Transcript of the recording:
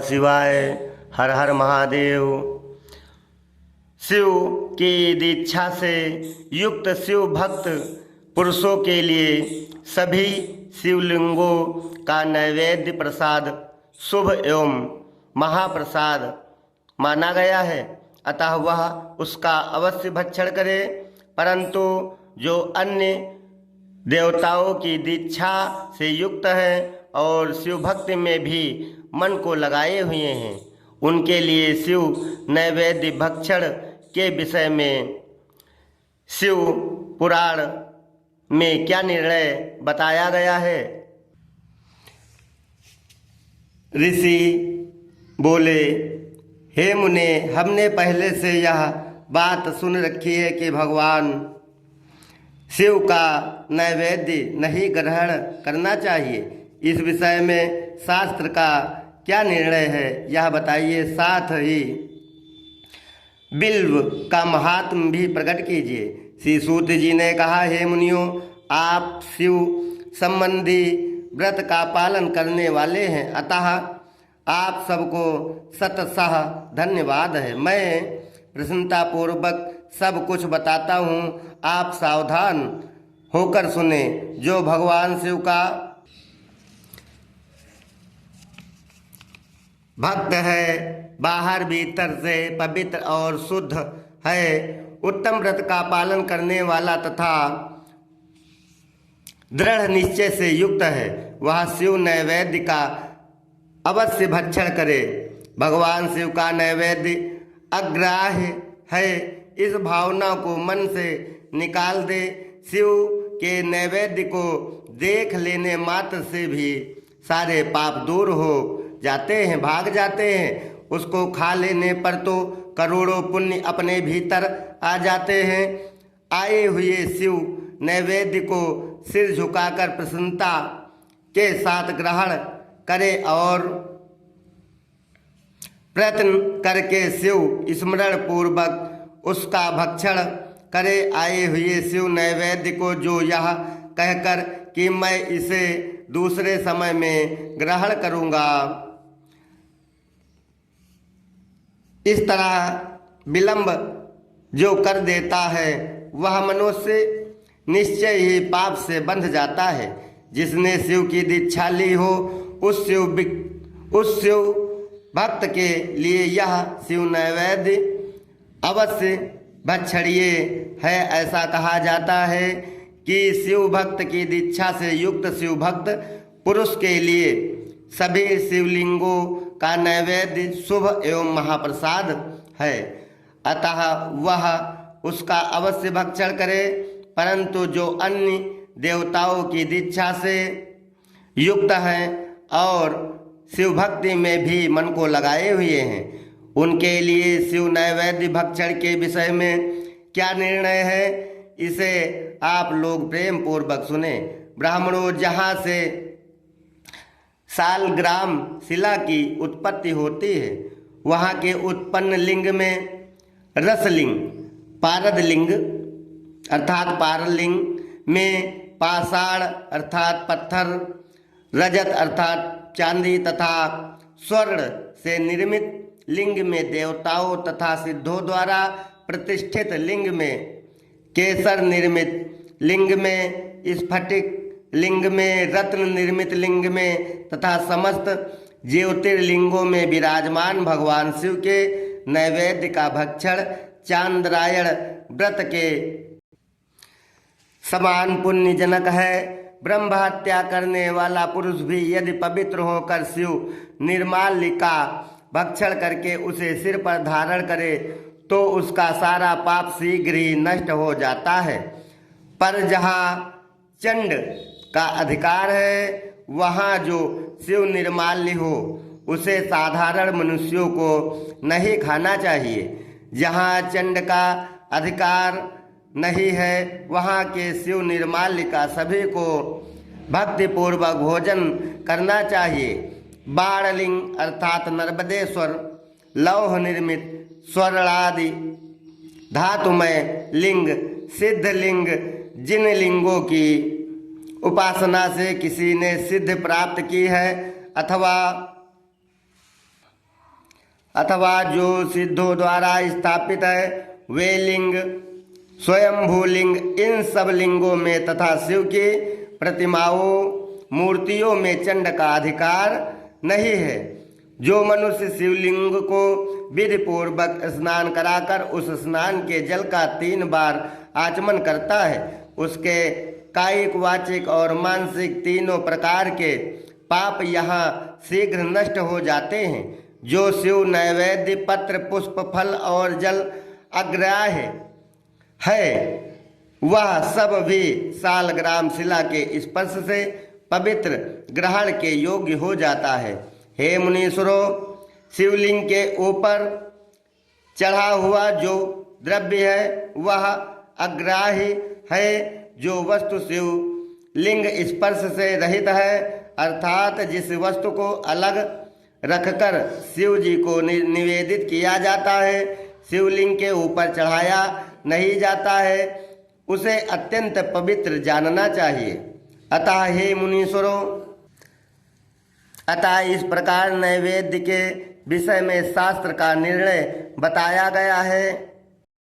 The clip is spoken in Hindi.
शिवाय। हर हर महादेव। शिव की दीक्षा से युक्त शिव भक्त पुरुषों के लिए सभी शिवलिंगों का नैवेद्य प्रसाद शुभ एवं महाप्रसाद माना गया है, अतः वह उसका अवश्य भक्षण करे। परंतु जो अन्य देवताओं की दीक्षा से युक्त है और शिव भक्ति में भी मन को लगाए हुए हैं, उनके लिए शिव नैवेद्य भक्षण के विषय में शिव पुराण में क्या निर्णय बताया गया है। ऋषि बोले, हे मुने, हमने पहले से यह बात सुन रखी है कि भगवान शिव का नैवेद्य नहीं ग्रहण करना चाहिए। इस विषय में शास्त्र का क्या निर्णय है, यह बताइए। साथ ही बिल्व का महात्म भी प्रकट कीजिए। श्री सूत जी ने कहा, हे मुनियों, आप शिव संबंधी व्रत का पालन करने वाले हैं, अतः आप सबको शतशः धन्यवाद है। मैं प्रसन्नतापूर्वक सब कुछ बताता हूँ, आप सावधान होकर सुने। जो भगवान शिव का भक्त है, बाहर भीतर से पवित्र और शुद्ध है, उत्तम व्रत का पालन करने वाला तथा दृढ़ निश्चय से युक्त है, वह शिव नैवेद्य का अवश्य भक्षण करे। भगवान शिव का नैवेद्य अग्राह्य है, इस भावना को मन से निकाल दे। शिव के नैवेद्य को देख लेने मात्र से भी सारे पाप दूर हो जाते हैं, भाग जाते हैं। उसको खा लेने पर तो करोड़ों पुण्य अपने भीतर आ जाते हैं। आए हुए शिव नैवेद्य को सिर झुकाकर प्रसन्नता के साथ ग्रहण करे और प्रयत्न करके शिव स्मरण पूर्वक उसका भक्षण करे। आए हुए शिव नैवेद्य को जो यह कहकर कि मैं इसे दूसरे समय में ग्रहण करूँगा, इस तरह विलंब जो कर देता है, वह मनुष्य निश्चय ही पाप से बंध जाता है। जिसने शिव की दीक्षा ली हो, उस शिव भक्त के लिए यह शिव नैवेद्य अवश्य भक्षणीय है। ऐसा कहा जाता है कि शिव भक्त की दीक्षा से युक्त शिव भक्त पुरुष के लिए सभी शिवलिंगों का नैवेद्य शुभ एवं महाप्रसाद है, अतः वह उसका अवश्य भक्षण करे। परंतु जो अन्य देवताओं की दीक्षा से युक्त हैं और शिव भक्ति में भी मन को लगाए हुए हैं, उनके लिए शिव नैवेद्य भक्षण के विषय में क्या निर्णय है, इसे आप लोग प्रेम पूर्वक सुने। ब्राह्मणों, जहाँ से सालग्राम शिला की उत्पत्ति होती है, वहाँ के उत्पन्न लिंग में रसलिंग, पारद लिंग अर्थात पारलिंग में पाषाण अर्थात पत्थर, रजत अर्थात चांदी तथा स्वर्ण से निर्मित लिंग में देवताओं तथा सिद्धों द्वारा प्रतिष्ठित लिंग में, केसर निर्मित लिंग में, स्फटिक लिंग में, रत्न निर्मित लिंग में तथा समस्त ज्योतिर्लिंगों में विराजमान भगवान शिव के नैवेद्य का भक्षण चांद्रायण व्रत के समान पुण्यजनक है। ब्रह्म हत्या करने वाला पुरुष भी यदि पवित्र होकर शिव निर्माल्य का भक्षण करके उसे सिर पर धारण करे, तो उसका सारा पाप शीघ्र ही नष्ट हो जाता है। पर जहाँ चंड का अधिकार है, वहाँ जो शिव निर्माल्य हो, उसे साधारण मनुष्यों को नहीं खाना चाहिए। जहाँ चंड का अधिकार नहीं है, वहाँ के शिव निर्माल्य का सभी को भक्तिपूर्वक भोजन करना चाहिए। बाणलिंग अर्थात नर्मदेश्वर, लौह निर्मित स्वर्णादि धातुमय लिंग, सिद्ध लिंग, जिन लिंगों की उपासना से किसी ने सिद्ध प्राप्त की है अथवा अथवा जो सिद्धों द्वारा स्थापित है वे लिंग स्वयंभू लिंग इन सब लिंगों में तथा शिव की प्रतिमाओं मूर्तियों में चंड का अधिकार नहीं है। जो मनुष्य शिवलिंग को विधि पूर्वक स्नान कराकर उस स्नान के जल का 3 बार आचमन करता है उसके कायिक वाचिक और मानसिक तीनों प्रकार के पाप यहाँ शीघ्र नष्ट हो जाते हैं। जो शिव नैवेद्य पत्र पुष्प फल और जल अग्राह्य है वह सब भी सालग्राम शिला के स्पर्श से पवित्र ग्रहण के योग्य हो जाता है। हे मुनीश्वरों, शिवलिंग के ऊपर चढ़ा हुआ जो द्रव्य है वह अग्राह्य है। जो वस्तु शिवलिंग स्पर्श से रहित है अर्थात जिस वस्तु को अलग रखकर शिव जी को निवेदित किया जाता है शिवलिंग के ऊपर चढ़ाया नहीं जाता है उसे अत्यंत पवित्र जानना चाहिए। अतः हे मुनीश्वरों, अतः इस प्रकार नैवेद्य के विषय में शास्त्र का निर्णय बताया गया है।